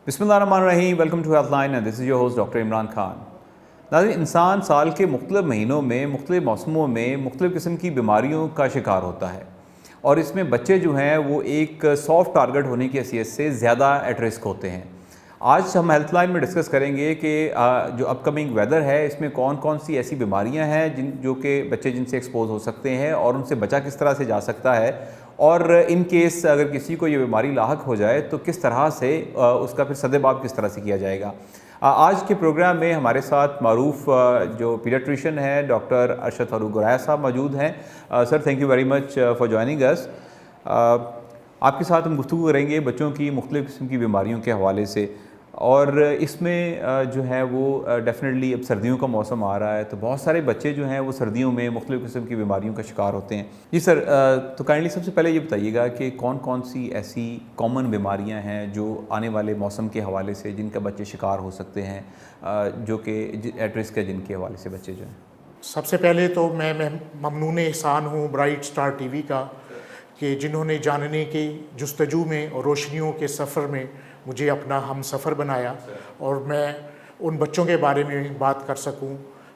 بسم اللہ الرحمن الرحیم. Welcome to health line and this is your host doctor Imran Khan. ناظرین، انسان سال کے مختلف مہینوں میں مختلف موسموں میں مختلف قسم کی بیماریوں کا شکار ہوتا ہے، اور اس میں بچے جو ہیں وہ ایک سافٹ ٹارگٹ ہونے کی حیثیت سے زیادہ ایٹ رسک ہوتے ہیں. آج ہم ہیلتھ لائن میں ڈسکس کریں گے کہ جو اپ کمنگ ویدر ہے اس میں کون کون سی ایسی بیماریاں ہیں جو کہ بچے جن سے ایکسپوز ہو سکتے ہیں اور ان سے بچا کس طرح سے جا سکتا ہے، اور ان کیس اگر کسی کو یہ بیماری لاحق ہو جائے تو کس طرح سے اس کا پھر سدباب کس طرح سے کیا جائے گا. آج کے پروگرام میں ہمارے ساتھ معروف جو پیڈیاٹریشین ہیں ڈاکٹر ارشد فاروق گورایا صاحب موجود ہیں. Sir, thank you very much for joining us. آپ کے ساتھ ہم گفتگو کریں گے بچوں کی مختلف قسم کی بیماریوں کے حوالے سے، اور اس میں جو ہے وہ ڈیفینیٹلی اب سردیوں کا موسم آ رہا ہے تو بہت سارے بچے جو ہیں وہ سردیوں میں مختلف قسم کی بیماریوں کا شکار ہوتے ہیں. جی سر، تو کائنڈلی سب سے پہلے یہ بتائیے گا کہ کون کون سی ایسی کامن بیماریاں ہیں جو آنے والے موسم کے حوالے سے جن کا بچے شکار ہو سکتے ہیں، جو کہ ایٹ رسک ہے جن کے حوالے سے بچے جو ہیں. سب سے پہلے تو میں ممنون احسان ہوں برائٹ سٹار ٹی وی کا کہ جنہوں نے جاننے کی جستجو میں اور روشنیوں کے سفر میں مجھے اپنا ہم سفر بنایا، اور میں ان بچوں کے بارے میں بات کر سکوں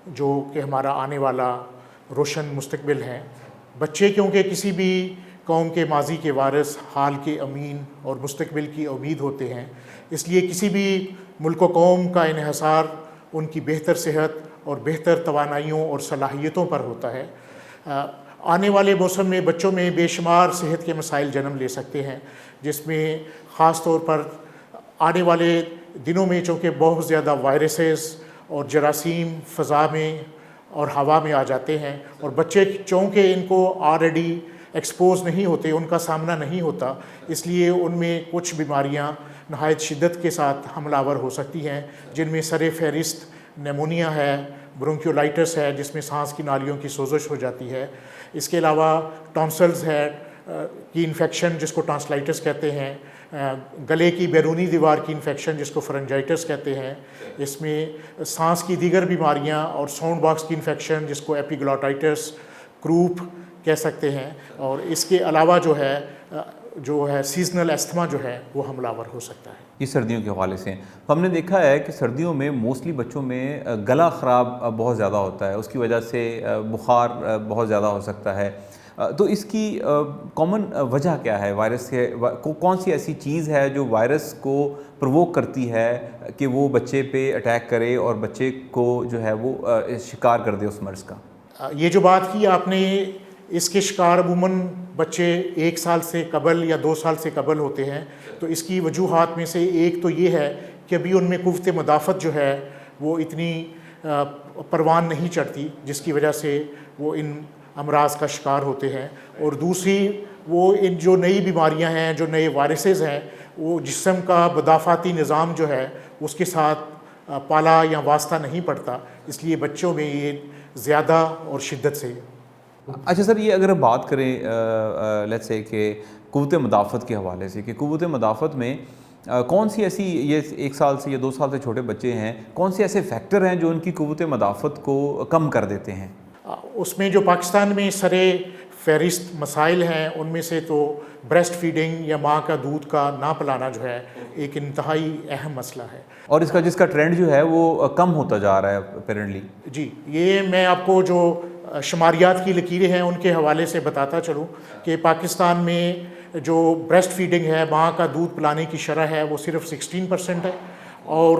جو کہ ہمارا آنے والا روشن مستقبل ہے. بچے کیونکہ کسی بھی قوم کے ماضی کے وارث، حال کے امین اور مستقبل کی امید ہوتے ہیں، اس لیے کسی بھی ملک و قوم کا انحصار ان کی بہتر صحت اور بہتر توانائیوں اور صلاحیتوں پر ہوتا ہے. آنے والے موسم میں بچوں میں بے شمار صحت کے مسائل جنم لے سکتے ہیں، جس میں خاص طور پر آنے والے دنوں میں چونکہ بہت زیادہ وائرسز اور جراثیم فضا میں اور ہوا میں آ جاتے ہیں، اور بچے چونکہ ان کو آلریڈی ایکسپوز نہیں ہوتے، ان کا سامنا نہیں ہوتا، اس لیے ان میں کچھ بیماریاں نہایت شدت کے ساتھ حملہ آور ہو سکتی ہیں، جن میں سر فہرست نیمونیا ہے، برونکیولائٹس ہے جس میں سانس کی نالیوں کی سوزش ہو جاتی ہے. اس کے علاوہ ٹونسلز ہے کی انفیکشن جس کو ٹانسلائٹس کہتے ہیں، گلے کی بیرونی دیوار کی انفیکشن جس کو فرنجائٹس کہتے ہیں، اس میں سانس کی دیگر بیماریاں اور ساؤنڈ باکس کی انفیکشن جس کو ایپیگلوٹائٹس، کروپ کہہ سکتے ہیں، اور اس کے علاوہ جو ہے سیزنل استھما جو ہے وہ حملہ آور ہو سکتا ہے. یہ سردیوں کے حوالے سے ہم نے دیکھا ہے کہ سردیوں میں موسٹلی بچوں میں گلا خراب بہت زیادہ ہوتا ہے، اس کی وجہ سے بخار بہت زیادہ ہو سکتا ہے. تو اس کی کامن وجہ کیا ہے؟ وائرس کے کون سی ایسی چیز ہے جو وائرس کو پرووک کرتی ہے کہ وہ بچے پہ اٹیک کرے اور بچے کو جو ہے وہ شکار کر دے اس مرض کا؟ یہ جو بات کی آپ نے، اس کے شکار عموماً بچے 1 سال سے قبل یا 2 سال سے قبل ہوتے ہیں. تو اس کی وجوہات میں سے ایک تو یہ ہے کہ ابھی ان میں قوت مدافعت جو ہے وہ اتنی پروان نہیں چڑھتی، جس کی وجہ سے وہ ان امراض کا شکار ہوتے ہیں. اور دوسری وہ ان جو نئی بیماریاں ہیں، جو نئے وائرسز ہیں، وہ جسم کا مدافعتی نظام جو ہے اس کے ساتھ پالا یا واسطہ نہیں پڑتا، اس لیے بچوں میں یہ زیادہ اور شدت سے. اچھا سر، یہ اگر ہم بات کریں لیٹس سے کہ قوت مدافعت کے حوالے سے، کہ قوت مدافعت میں کون سی ایسی، یہ 1 سال سے یا 2 سال سے چھوٹے بچے ہیں، کون سے ایسے فیکٹر ہیں جو ان کی قوت مدافعت کو کم کر دیتے ہیں؟ اس میں جو پاکستان میں سر فہرست مسائل ہیں ان میں سے تو بریسٹ فیڈنگ یا ماں کا دودھ کا نہ پلانا جو ہے ایک انتہائی اہم مسئلہ ہے، اور اس کا جس کا ٹرینڈ جو ہے وہ کم ہوتا جا رہا ہے اپیرنٹلی. جی، یہ میں آپ کو جو شماریات کی لکیریں ہیں ان کے حوالے سے بتاتا چلوں کہ پاکستان میں جو بریسٹ فیڈنگ ہے، ماں کا دودھ پلانے کی شرح ہے، وہ صرف 16% ہے، اور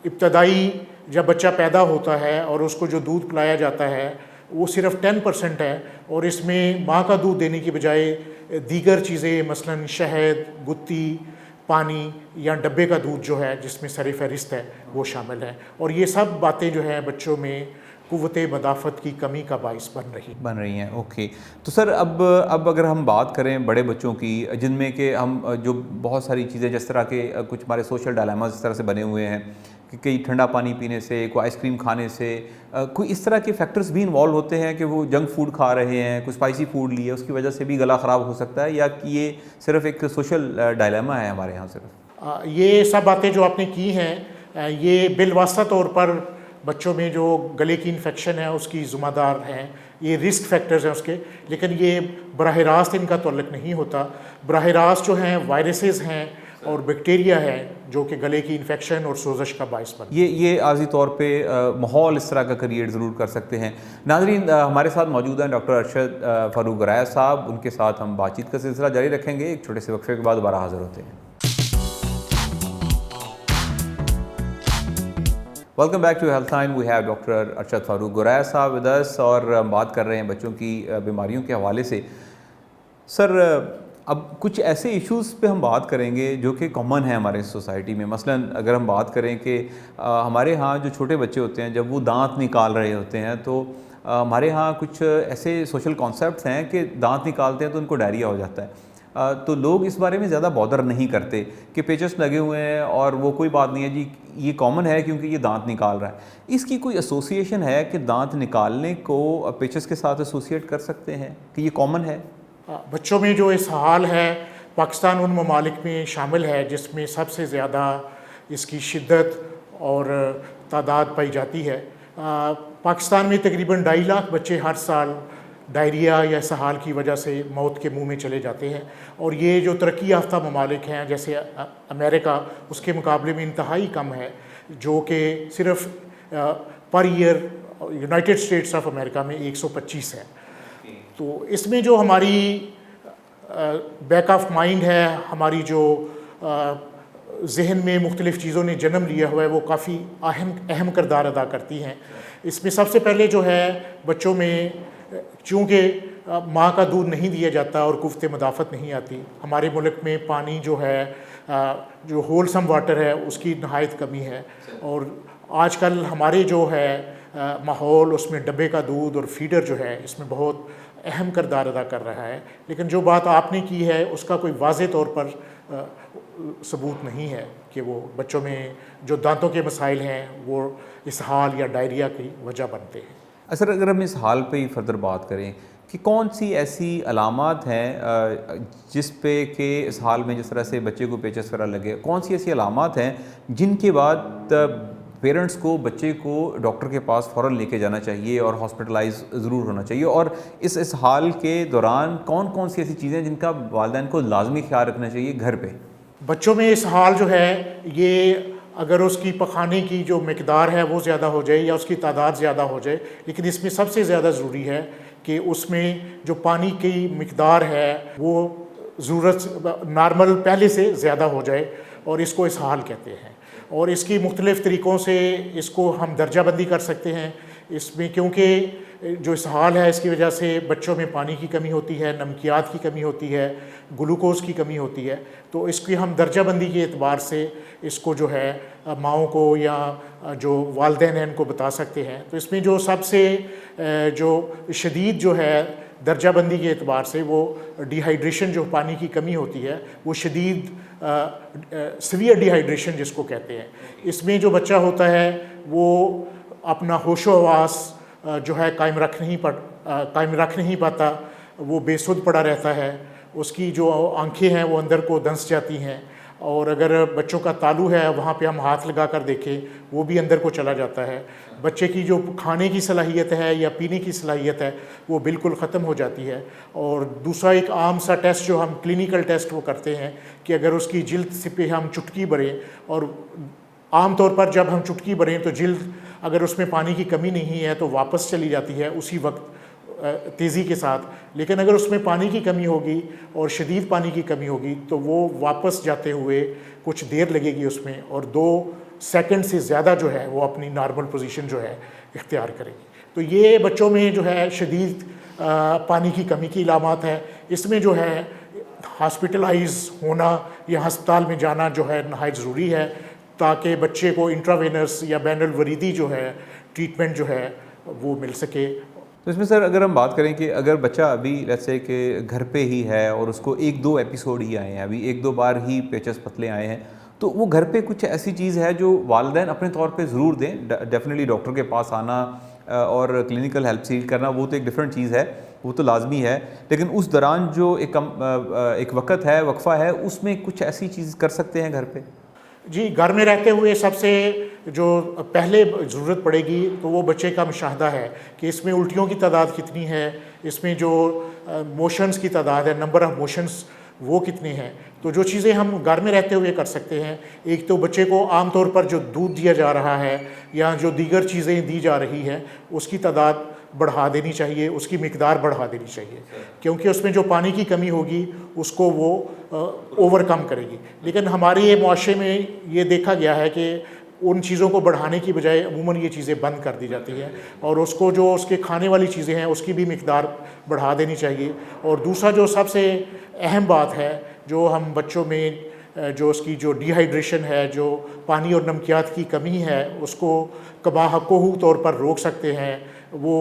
ابتدائی جب بچہ پیدا ہوتا ہے اور اس کو جو دودھ پلایا جاتا ہے وہ صرف 10% ہے، اور اس میں ماں کا دودھ دینے کی بجائے دیگر چیزیں مثلاً شہد، گتی، پانی یا ڈبے کا دودھ جو ہے جس میں سر فہرست ہے وہ شامل ہے. اور یہ سب باتیں جو ہیں بچوں میں قوت مدافعت کی کمی کا باعث بن رہی ہیں. اوکے. تو سر اب اگر ہم بات کریں بڑے بچوں کی، جن میں کہ ہم جو بہت ساری چیزیں جس طرح کے کچھ ہمارے سوشل ڈائلاماز اس طرح سے بنے ہوئے ہیں کہ کئی ٹھنڈا پانی پینے سے، کوئی آئس کریم کھانے سے، کوئی اس طرح کے فیکٹرز بھی انوالو ہوتے ہیں کہ وہ جنک فوڈ کھا رہے ہیں، کوئی اسپائسی فوڈ لیے، اس کی وجہ سے بھی گلا خراب ہو سکتا ہے، یا کہ یہ صرف ایک سوشل ڈائلاما ہے ہمارے یہاں صرف؟ یہ سب باتیں جو آپ نے کی ہیں یہ بالواسطہ طور پر بچوں میں جو گلے کی انفیکشن ہے اس کی ذمہ دار ہیں، یہ رسک فیکٹرز ہیں اس کے، لیکن یہ براہ راست ان کا تعلق نہیں ہوتا. براہ راست جو ہیں وائرسز ہیں اور بیکٹیریا ہے جو کہ گلے کی انفیکشن اور سوزش کا باعث بنتا ہے. یہ عارضی طور پہ ماحول اس طرح کا کریٹ ضرور کر سکتے ہیں. ناظرین ہمارے ساتھ موجود ہیں ڈاکٹر ارشد فاروق گرایہ صاحب. ان کے ساتھ ہم بات چیت کا سلسلہ جاری رکھیں گے. ایک چھوٹے سے وقفے کے بعد دوبارہ حاضر ہوتے ہیں. Welcome back to health Line. We have doctor Arshad Farooq Goraya صاحب ود اس اور ہم بات کر رہے ہیں بچوں کی بیماریوں کے حوالے سے. سر اب کچھ ایسے ایشوز پہ ہم بات کریں گے جو کہ کامن ہیں ہمارے سوسائٹی میں. مثلاً اگر ہم بات کریں کہ ہمارے ہاں جو چھوٹے بچے ہوتے ہیں جب وہ دانت نکال رہے ہوتے ہیں تو ہمارے ہاں کچھ ایسے سوشل کانسیپٹس ہیں کہ دانت نکالتے ہیں تو ان کو ڈائریا ہو جاتا ہے. تو لوگ اس بارے میں زیادہ بادر نہیں کرتے کہ پیچس لگے ہوئے ہیں اور وہ کوئی بات نہیں ہے جی, یہ کامن ہے کیونکہ یہ دانت نکال رہا ہے. اس کی کوئی ایسوسیشن ہے کہ دانت نکالنے کو پیچس کے ساتھ ایسوسیٹ کر سکتے ہیں کہ یہ کامن ہے؟ بچوں میں جو اسہال ہے پاکستان ان ممالک میں شامل ہے جس میں سب سے زیادہ اس کی شدت اور تعداد پائی جاتی ہے. پاکستان میں تقریباً 2.5 لاکھ بچے ہر سال ڈائریا یا اسہال کی وجہ سے موت کے منہ میں چلے جاتے ہیں. اور یہ جو ترقی یافتہ ممالک ہیں جیسے امریکہ, اس کے مقابلے میں انتہائی کم ہے, جو کہ صرف per year United States of America میں 125 ہے. تو اس میں جو ہماری بیک آف مائنڈ ہے, ہماری جو ذہن میں مختلف چیزوں نے جنم لیا ہوا ہے, وہ کافی اہم کردار ادا کرتی ہیں. اس میں سب سے پہلے جو ہے بچوں میں چونکہ ماں کا دودھ نہیں دیا جاتا اور قوت مدافعت نہیں آتی. ہمارے ملک میں پانی جو ہے جو ہولسم واٹر ہے اس کی نہایت کمی ہے, اور آج کل ہمارے جو ہے ماحول اس میں ڈبے کا دودھ اور فیڈر جو ہے اس میں بہت اہم کردار ادا کر رہا ہے. لیکن جو بات آپ نے کی ہے اس کا کوئی واضح طور پر ثبوت نہیں ہے کہ وہ بچوں میں جو دانتوں کے مسائل ہیں وہ اسہال یا ڈائریا کی وجہ بنتے ہیں. سر اگر ہم اس حال پہ ہی فردر بات کریں کہ کون سی ایسی علامات ہیں جس پہ کہ اس حال میں جس طرح سے بچے کو پیچس وغیرہ لگے, کون سی ایسی علامات ہیں جن کے بعد پیرنٹس کو بچے کو ڈاکٹر کے پاس فوراً لے کے جانا چاہیے اور ہاسپٹلائز ضرور ہونا چاہیے, اور اس حال کے دوران کون کون سی ایسی چیزیں جن کا والدین کو لازمی خیال رکھنا چاہیے گھر پہ؟ بچوں میں اسہال جو ہے یہ اگر اس کی پخانے کی جو مقدار ہے وہ زیادہ ہو جائے یا اس کی تعداد زیادہ ہو جائے, لیکن اس میں سب سے زیادہ ضروری ہے کہ اس میں جو پانی کی مقدار ہے وہ ضرورت نارمل پہلے سے زیادہ ہو جائے, اور اس کو اسہال کہتے ہیں. اور اس کی مختلف طریقوں سے اس کو ہم درجہ بندی کر سکتے ہیں. اس میں کیونکہ جو اسہال ہے اس کی وجہ سے بچوں میں پانی کی کمی ہوتی ہے, نمکیات کی کمی ہوتی ہے, گلوکوز کی کمی ہوتی ہے, تو اس کی ہم درجہ بندی کے اعتبار سے اس کو جو ہے ماؤں کو یا جو والدین ہیں ان کو بتا سکتے ہیں. تو اس میں جو سب سے جو شدید جو ہے درجہ بندی کے اعتبار سے وہ ڈی ہائیڈریشن, جو پانی کی کمی ہوتی ہے وہ شدید سیویئر ڈی ہائیڈریشن جس کو کہتے ہیں. اس میں جو بچہ ہوتا ہے وہ اپنا ہوش و حواس جو ہے قائم رکھ نہیں پاتا, وہ بے سدھ پڑا رہتا ہے, اس کی جو آنکھیں ہیں وہ اندر کو دنس جاتی ہیں, اور اگر بچوں کا تالو ہے وہاں پہ ہم ہاتھ لگا کر دیکھیں وہ بھی اندر کو چلا جاتا ہے. بچے کی جو کھانے کی صلاحیت ہے یا پینے کی صلاحیت ہے وہ بالکل ختم ہو جاتی ہے. اور دوسرا ایک عام سا ٹیسٹ جو ہم کلینیکل ٹیسٹ وہ کرتے ہیں کہ اگر اس کی جلد سے پہ ہم چٹکی بھریں, اور عام طور پر جب ہم چٹکی بھریں تو جلد اگر اس میں پانی کی کمی نہیں ہے تو واپس چلی جاتی ہے اسی وقت تیزی کے ساتھ, لیکن اگر اس میں پانی کی کمی ہوگی اور شدید پانی کی کمی ہوگی تو وہ واپس جاتے ہوئے کچھ دیر لگے گی اس میں, اور 2 سیکنڈ سے زیادہ جو ہے وہ اپنی نارمل پوزیشن جو ہے اختیار کرے گی. تو یہ بچوں میں جو ہے شدید پانی کی کمی کی علامات ہے. اس میں جو ہے ہاسپٹلائز ہونا یا ہسپتال میں جانا جو ہے نہایت ضروری ہے تاکہ بچے کو انٹراوینس یا بین الوریدی جو ہے ٹریٹمنٹ جو ہے وہ مل سکے. تو اس میں سر اگر ہم بات کریں کہ اگر بچہ ابھی لیٹس سے کہ گھر پہ ہی ہے اور اس کو 1-2 ایپیسوڈ ہی آئے ہیں, ابھی 1-2 بار ہی پیچس پتلے آئے ہیں, تو وہ گھر پہ کچھ ایسی چیز ہے جو والدین اپنے طور پہ ضرور دیں. ڈیفینیٹلی ڈاکٹر کے پاس آنا اور کلینکل ہیلپ سیک کرنا وہ تو ایک ڈفرینٹ چیز ہے, وہ تو لازمی ہے, لیکن اس دوران جو ایک وقت ہے, وقفہ ہے, اس میں کچھ ایسی چیز کر سکتے ہیں گھر پہ؟ جی, گھر میں رہتے ہوئے سب سے جو پہلے ضرورت پڑے گی تو وہ بچے کا مشاہدہ ہے کہ اس میں الٹیوں کی تعداد کتنی ہے, اس میں جو موشنز کی تعداد ہے, نمبر آف موشنز وہ کتنے ہیں. تو جو چیزیں ہم گھر میں رہتے ہوئے کر سکتے ہیں, ایک تو بچے کو عام طور پر جو دودھ دیا جا رہا ہے یا جو دیگر چیزیں دی جا رہی ہیں اس کی تعداد بڑھا دینی چاہیے, اس کی مقدار بڑھا دینی چاہیے, کیونکہ اس میں جو پانی کی کمی ہوگی اس کو وہ اوور کم کرے گی. لیکن ہمارے یہ معاشرے میں یہ دیکھا گیا ہے کہ ان چیزوں کو بڑھانے کی بجائے عموماً یہ چیزیں بند کر دی جاتی ہیں, اور اس کو جو اس کے کھانے والی چیزیں ہیں اس کی بھی مقدار بڑھا دینی چاہیے. اور دوسرا جو سب سے اہم بات ہے, جو ہم بچوں میں جو اس کی جو ڈی ہائیڈریشن ہے, جو پانی اور نمکیات کی کمی ہے, اس کو کما حقوق طور پر روک سکتے ہیں. وہ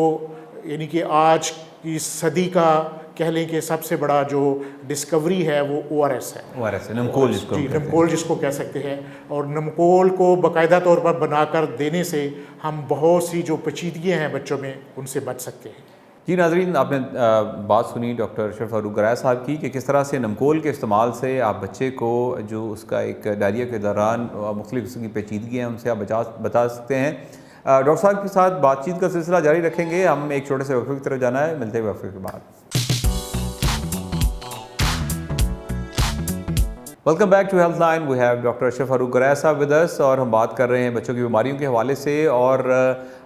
یعنی کہ آج کی صدی کا کہہ لیں کہ سب سے بڑا جو ڈسکوری ہے وہ ORS ہے. ORS نمکول جس کو جی, نمکول جس کو کہہ سکتے ہیں. اور نمکول کو باقاعدہ طور پر بنا کر دینے سے ہم بہت سی جو پیچیدگیاں ہیں بچوں میں ان سے بچ سکتے ہیں. جی ناظرین, آپ نے بات سنی ڈاکٹر اشرف فاروق گرائے صاحب کی کہ کس طرح سے نمکول کے استعمال سے آپ بچے کو جو اس کا ایک ڈائریا کے دوران مختلف قسم کی پیچیدگیاں ہیں ان سے آپ بتا سکتے ہیں. ڈاکٹر صاحب کے ساتھ بات چیت کا سلسلہ جاری رکھیں گے. ہم ایک چھوٹے سے وقفے کی طرف جانا ہے, ملتے ہیں وقفے کے بعد. Welcome back to health Line. We have doctor Ashraf Farooq Goraya صاحب ود اس, اور ہم بات کر رہے ہیں بچوں کی بیماریوں کے حوالے سے. اور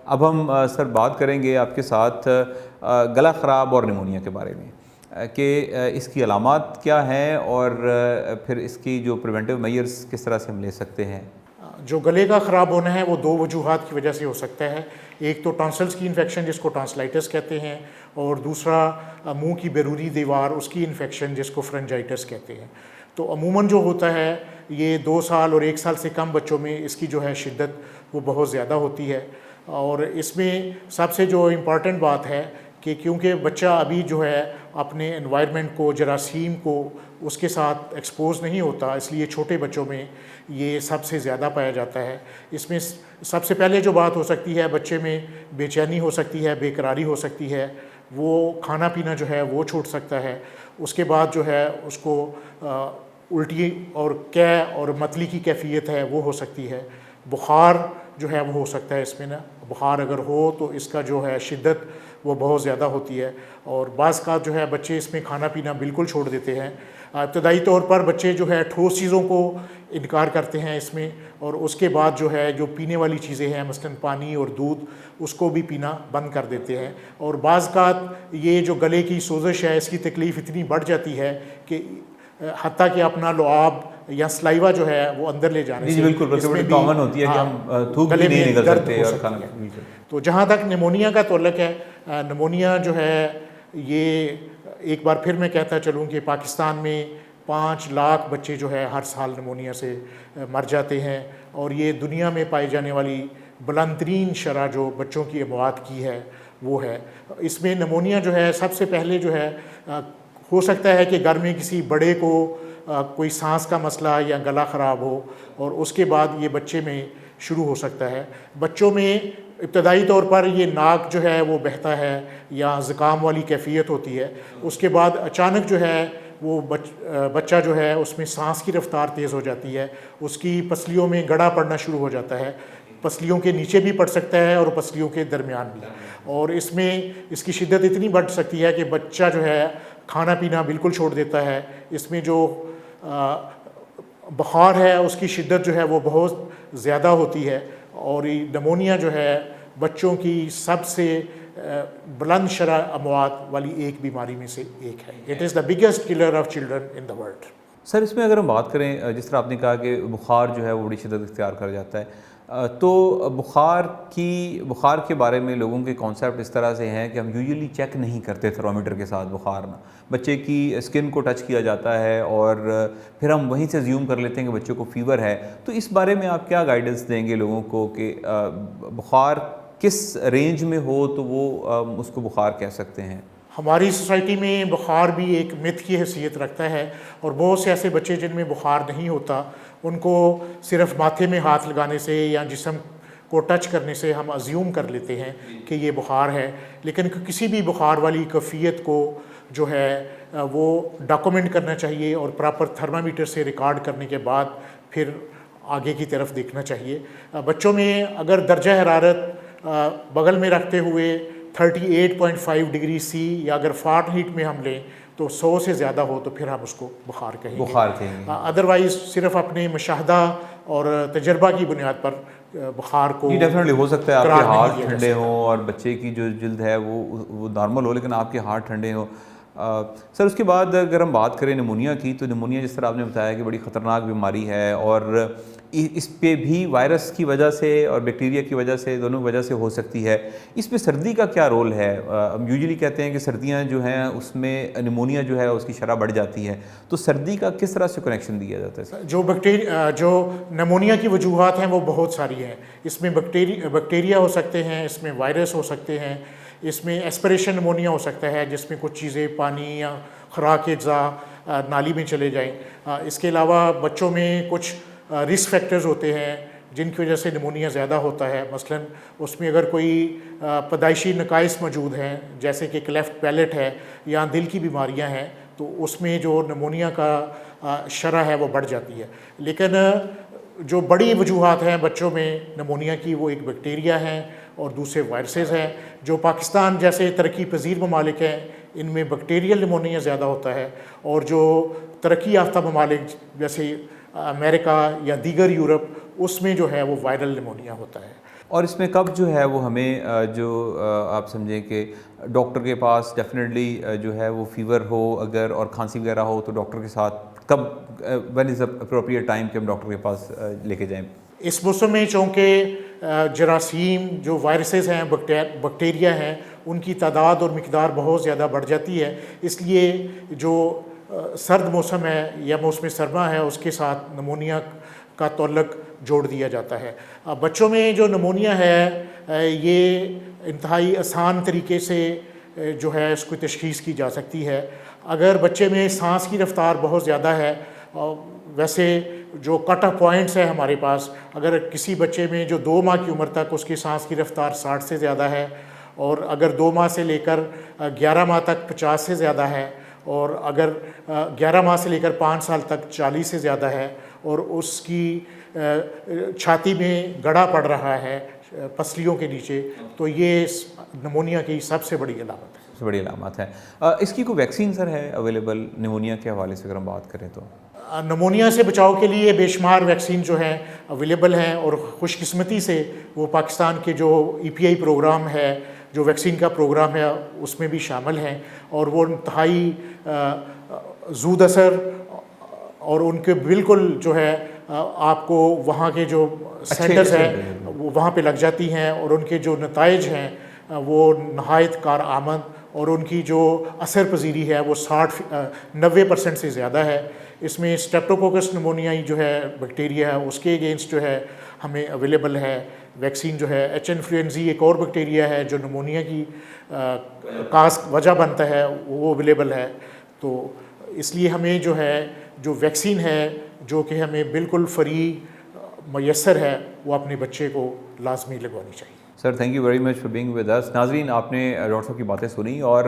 اب ہم سر بات کریں گے آپ کے ساتھ گلا خراب اور نمونیا کے بارے میں, کہ اس کی علامات کیا ہیں اور پھر اس کی جو پریونٹیو میئرز کس طرح سے ہم لے سکتے ہیں. جو گلے کا خراب ہونا ہے وہ دو وجوہات کی وجہ سے ہو سکتا ہے. ایک تو ٹانسلز کی انفیکشن جس کو ٹانسلائٹس کہتے ہیں, اور دوسرا منہ کی بیرونی دیوار اس کی انفیکشن جس کو فرنجائٹس کہتے ہیں. تو عموماً جو ہوتا ہے یہ 2 سال اور 1 سال سے کم بچوں میں اس کی جو ہے شدت وہ بہت زیادہ ہوتی ہے. اور اس میں سب سے جو امپورٹنٹ بات ہے کہ کیونکہ بچہ ابھی جو ہے اپنے انوائرمنٹ کو, جراثیم کو اس کے ساتھ ایکسپوز نہیں ہوتا, اس لیے چھوٹے بچوں میں یہ سب سے زیادہ پایا جاتا ہے. اس میں سب سے پہلے جو بات ہو سکتی ہے, بچے میں بے چینی ہو سکتی ہے, بے قراری ہو سکتی ہے, وہ کھانا پینا جو ہے وہ چھوٹ سکتا ہے. اس کے بعد جو ہے اس کو الٹی اور قے اور متلی کی کیفیت ہے وہ ہو سکتی ہے. بخار جو ہے وہ ہو سکتا ہے اس میں نا, بخار اگر ہو تو اس کا جو ہے شدت وہ بہت زیادہ ہوتی ہے. اور بعض کا جو ہے بچے اس میں کھانا پینا بالکل چھوڑ دیتے ہیں. ابتدائی طور پر بچے جو ہے ٹھوس چیزوں کو انکار کرتے ہیں اس میں, اور اس کے بعد جو ہے جو پینے والی چیزیں ہیں مثلاً پانی اور دودھ اس کو بھی پینا بند کر دیتے ہیں. اور بعض کا یہ جو گلے کی سوزش ہے اس کی تکلیف اتنی بڑھ جاتی ہے کہ حتیٰ کہ اپنا لعاب یا سلائیوا جو ہے وہ اندر لے جانے سے بالکل اس میں بھی کامن ہوتی ہے کہ ہم تھوک بھی نہیں نکل سکتے اور کھانا. تو جہاں تک نمونیا کا تعلق ہے, نمونیا جو ہے یہ ایک بار پھر میں کہتا چلوں کہ پاکستان میں 5 لاکھ بچے جو ہے ہر سال نمونیا سے مر جاتے ہیں, اور یہ دنیا میں پائی جانے والی بلند ترین شرح جو بچوں کی اموات کی ہے وہ ہے. اس میں نمونیا جو ہے سب سے پہلے جو ہے ہو سکتا ہے کہ گھر میں کسی بڑے کو کوئی سانس کا مسئلہ یا گلا خراب ہو, اور اس کے بعد یہ بچے میں شروع ہو سکتا ہے. بچوں میں ابتدائی طور پر یہ ناک جو ہے وہ بہتا ہے یا زکام والی کیفیت ہوتی ہے. اس کے بعد اچانک جو ہے وہ بچہ جو ہے اس میں سانس کی رفتار تیز ہو جاتی ہے, اس کی پسلیوں میں گڑھا پڑنا شروع ہو جاتا ہے, پسلیوں کے نیچے بھی پڑ سکتا ہے اور پسلیوں کے درمیان بھی. اور اس میں اس کی شدت اتنی بڑھ سکتی ہے کہ بچہ جو ہے کھانا پینا بالکل چھوڑ دیتا ہے. اس میں جو بخار ہے اس کی شدت جو ہے وہ بہت زیادہ ہوتی ہے. اور نمونیا جو ہے بچوں کی سب سے بلند شرح اموات والی ایک بیماری میں سے ایک ہے. It is the biggest killer of children in the world. Sir اس میں اگر ہم بات کریں, جس طرح آپ نے کہا کہ بخار جو ہے وہ بڑی شدت اختیار کر جاتا ہے, تو بخار کے بارے میں لوگوں کے کانسیپٹ اس طرح سے ہیں کہ ہم یوزلی چیک نہیں کرتے تھرمومیٹر کے ساتھ بخار نا, بچے کی اسکن کو ٹچ کیا جاتا ہے اور پھر ہم وہیں سے زیوم کر لیتے ہیں کہ بچوں کو فیور ہے. تو اس بارے میں آپ کیا گائیڈنس دیں گے لوگوں کو کہ بخار کس رینج میں ہو تو وہ اس کو بخار کہہ سکتے ہیں؟ ہماری سوسائٹی میں بخار بھی ایک متھ کی حیثیت رکھتا ہے, اور بہت سے ایسے بچے جن میں بخار نہیں ہوتا ان کو صرف ماتھے میں ہاتھ لگانے سے یا جسم کو ٹچ کرنے سے ہم ازیوم کر لیتے ہیں کہ یہ بخار ہے. لیکن کسی بھی بخار والی کیفیت کو جو ہے وہ ڈاکومنٹ کرنا چاہیے اور پراپر تھرمامیٹر سے ریکارڈ کرنے کے بعد پھر آگے کی طرف دیکھنا چاہیے. بچوں میں اگر درجہ حرارت بغل میں رکھتے ہوئے 38.5 ڈگری سی یا اگر فارن ہیٹ میں ہم لیں تو 100 سے زیادہ ہو تو پھر ہم اس کو بخار کہیں گے. بخار کہیں گے. ادروائز صرف اپنے مشاہدہ اور تجربہ کی بنیاد پر بخار کو جی ڈیفینیٹلی ہو سکتا ہے آپ کے قرار نہیں ہاتھ دیا جا ٹھنڈے سکتا. ہوں اور بچے کی جو جلد ہے وہ نارمل ہو لیکن آپ کے ہاتھ ٹھنڈے ہوں. سر اس کے بعد اگر ہم بات کریں نمونیا کی تو نمونیا جس طرح آپ نے بتایا کہ بڑی خطرناک بیماری ہے اور اس پہ بھی وائرس کی وجہ سے اور بیکٹیریا کی وجہ سے دونوں وجہ سے ہو سکتی ہے. اس میں سردی کا کیا رول ہے؟ ہم یوزلی کہتے ہیں کہ سردیاں جو ہیں اس میں نمونیا جو ہے اس کی شرح بڑھ جاتی ہے, تو سردی کا کس طرح سے کنیکشن دیا جاتا ہے؟ جو نمونیا کی وجوہات ہیں وہ بہت ساری ہیں. اس میں بیکٹیریا ہو سکتے ہیں, اس میں وائرس ہو سکتے ہیں, اس میں ایسپریشن نمونیا ہو سکتا ہے جس میں کچھ چیزیں پانی یا خوراک کے اجزاء نالی میں چلے جائیں. اس کے علاوہ بچوں میں کچھ رسک فیکٹرز ہوتے ہیں جن کی وجہ سے نمونیا زیادہ ہوتا ہے. مثلا اس میں اگر کوئی پیدائشی نقائص موجود ہیں جیسے کہ کلیفٹ پیلٹ ہے یا دل کی بیماریاں ہیں تو اس میں جو نمونیا کا شرح ہے وہ بڑھ جاتی ہے. لیکن جو بڑی وجوہات ہیں بچوں میں نمونیا کی وہ ایک بیکٹیریا ہیں اور دوسرے وائرسز ہیں. جو پاکستان جیسے ترقی پذیر ممالک ہیں ان میں بیکٹیریل نمونیا زیادہ ہوتا ہے, اور جو ترقی یافتہ ممالک جیسے امریکہ یا دیگر یورپ اس میں جو ہے وہ وائرل نمونیا ہوتا ہے. اور اس میں کب جو ہے وہ ہمیں جو آپ سمجھیں کہ ڈاکٹر کے پاس ڈیفینیٹلی جو ہے وہ فیور ہو اگر اور کھانسی وغیرہ ہو تو ڈاکٹر کے ساتھ کب وین از اپروپریٹ ٹائم کہ ہم ڈاکٹر کے پاس لے کے جائیں؟ اس موسم میں چونکہ جراثیم جو وائرسز ہیں بیکٹیریا ہیں ان کی تعداد اور مقدار بہت زیادہ بڑھ جاتی ہے, اس لیے جو سرد موسم ہے یا موسم سرما ہے اس کے ساتھ نمونیا کا تعلق جوڑ دیا جاتا ہے. بچوں میں جو نمونیا ہے یہ انتہائی آسان طریقے سے جو ہے اس کو تشخیص کی جا سکتی ہے. اگر بچے میں سانس کی رفتار بہت زیادہ ہے, ویسے جو کٹ آف پوائنٹس ہیں ہمارے پاس, اگر کسی بچے میں جو 2 ماہ کی عمر تک اس کی سانس کی رفتار 60 سے زیادہ ہے اور اگر 2 ماہ سے لے کر 11 ماہ تک 50 سے زیادہ ہے اور اگر 11 ماہ سے لے کر 5 سال تک 40 سے زیادہ ہے اور اس کی چھاتی میں گڑھا پڑ رہا ہے پسلیوں کے نیچے, تو یہ نمونیا کی سب سے بڑی علامت ہے. سب سے بڑی علامات ہے. اس کی کوئی ویکسین سر ہے اویلیبل نمونیا کے حوالے سے اگر ہم بات کریں تو؟ نمونیا سے بچاؤ کے لیے بے شمار ویکسین جو ہیں اویلیبل ہیں, اور خوش قسمتی سے وہ پاکستان کے جو EPI پروگرام ہے, جو ویکسین کا پروگرام ہے, اس میں بھی شامل ہیں, اور وہ انتہائی زود اثر اور ان کے بالکل جو ہے آپ کو وہاں کے جو سینٹرز ہیں وہ وہاں پہ لگ جاتی ہیں, اور ان کے جو نتائج ہیں وہ نہایت کارآمد, اور ان کی جو اثر پذیری ہے وہ 90% سے زیادہ ہے. اس میں اسٹریپٹوکوکس نمونیائی جو ہے بیکٹیریا ہے اس کے اگینسٹ جو ہے ہمیں اویلیبل ہے ویکسین جو ہے. ایچ انفلوئنزی ایک اور بیکٹیریا ہے جو نمونیا کی کاز وجہ بنتا ہے, وہ اویلیبل ہے. تو اس لیے ہمیں جو ہے جو ویکسین ہے جو کہ ہمیں بالکل فری میسر ہے وہ اپنے بچے کو لازمی لگوانی چاہیے. Sir thank you very much for being with us. ناظرین آپ نے ڈاکٹر صاحب کی باتیں سنی, اور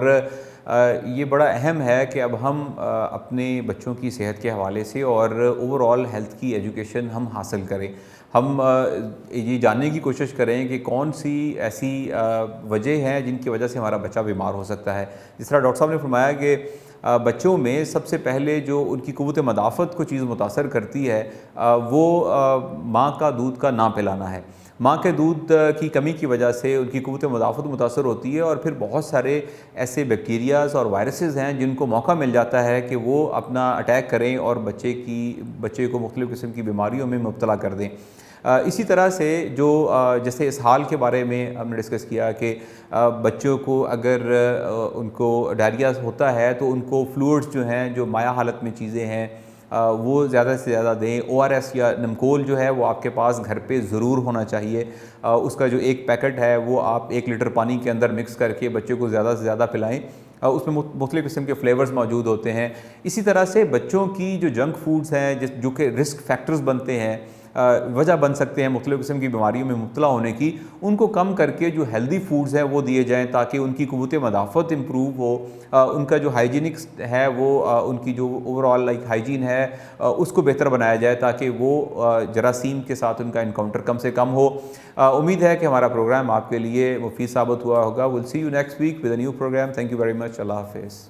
یہ بڑا اہم ہے کہ اب ہم اپنے بچوں کی صحت کے حوالے سے اور اوور آل ہیلتھ کی ایجوکیشن ہم حاصل کریں. ہم یہ جاننے کی کوشش کریں کہ کون سی ایسی وجہ ہیں جن کی وجہ سے ہمارا بچہ بیمار ہو سکتا ہے. جس طرح ڈاکٹر صاحب نے فرمایا کہ بچوں میں سب سے پہلے جو ان کی قوت مدافعت کو چیز متاثر کرتی ہے وہ ماں کا دودھ کا نہ پلانا ہے. ماں کے دودھ کی کمی کی وجہ سے ان کی قوت مدافعت متاثر ہوتی ہے, اور پھر بہت سارے ایسے بیکٹیریاز اور وائرسز ہیں جن کو موقع مل جاتا ہے کہ وہ اپنا اٹیک کریں اور بچے کو مختلف قسم کی بیماریوں میں مبتلا کر دیں. اسی طرح سے جو جیسے اسہال کے بارے میں ہم نے ڈسکس کیا کہ بچوں کو اگر ان کو ڈائریا ہوتا ہے تو ان کو فلوئڈز جو ہیں جو مائع حالت میں چیزیں ہیں وہ زیادہ سے زیادہ دیں. ORS یا نمکول جو ہے وہ آپ کے پاس گھر پہ ضرور ہونا چاہیے. اس کا جو ایک پیکٹ ہے وہ آپ 1 لیٹر پانی کے اندر مکس کر کے بچے کو زیادہ سے زیادہ پلائیں. اس میں مختلف قسم کے فلیورز موجود ہوتے ہیں. اسی طرح سے بچوں کی جو جنک فوڈز ہیں جو کہ رسک فیکٹرز بنتے ہیں, وجہ بن سکتے ہیں مختلف قسم کی بیماریوں میں مبتلا ہونے کی, ان کو کم کر کے جو ہیلدی فوڈز ہیں وہ دیے جائیں تاکہ ان کی قوت مدافعت امپروو ہو. ان کا جو ہائیجینک ہے وہ ان کی جو اوور آل لائک ہائیجین ہے اس کو بہتر بنایا جائے تاکہ وہ جراثیم کے ساتھ ان کا انکاؤنٹر کم سے کم ہو. امید ہے کہ ہمارا پروگرام آپ کے لیے مفید ثابت ہوا ہوگا. Will see you next week with a new program. Thank you very much. اللہ حافظ.